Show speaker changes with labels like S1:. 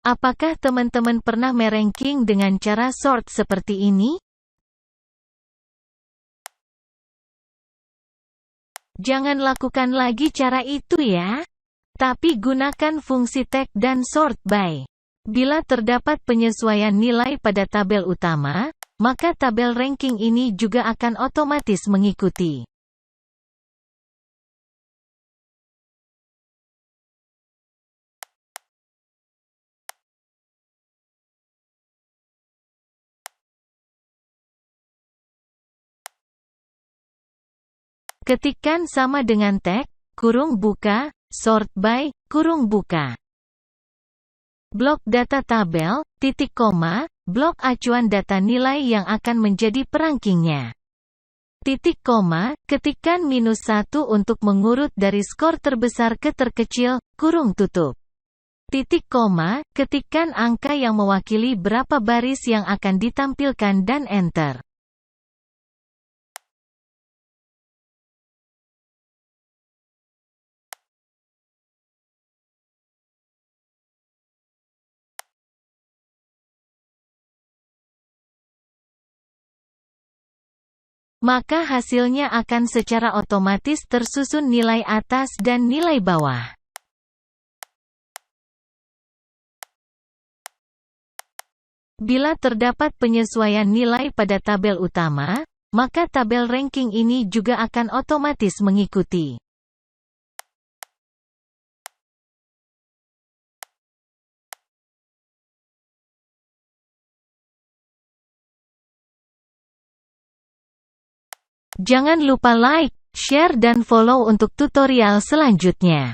S1: Apakah teman-teman pernah meranking dengan cara sort seperti ini? Jangan lakukan lagi cara itu ya. Tapi gunakan fungsi tag dan sort by. Bila terdapat penyesuaian nilai pada tabel utama, maka tabel ranking ini juga akan otomatis mengikuti. Ketikkan sama dengan tag, kurung buka, sort by, kurung buka. Blok data tabel, titik koma, blok acuan data nilai yang akan menjadi perankingnya. Titik koma, ketikkan -1 untuk mengurut dari skor terbesar ke terkecil, kurung tutup. Titik koma, ketikkan angka yang mewakili berapa baris yang akan ditampilkan dan enter. Maka hasilnya akan secara otomatis tersusun nilai atas dan nilai bawah. Bila terdapat penyesuaian nilai pada tabel utama, maka tabel ranking ini juga akan otomatis mengikuti. Jangan lupa like, share dan follow untuk tutorial selanjutnya.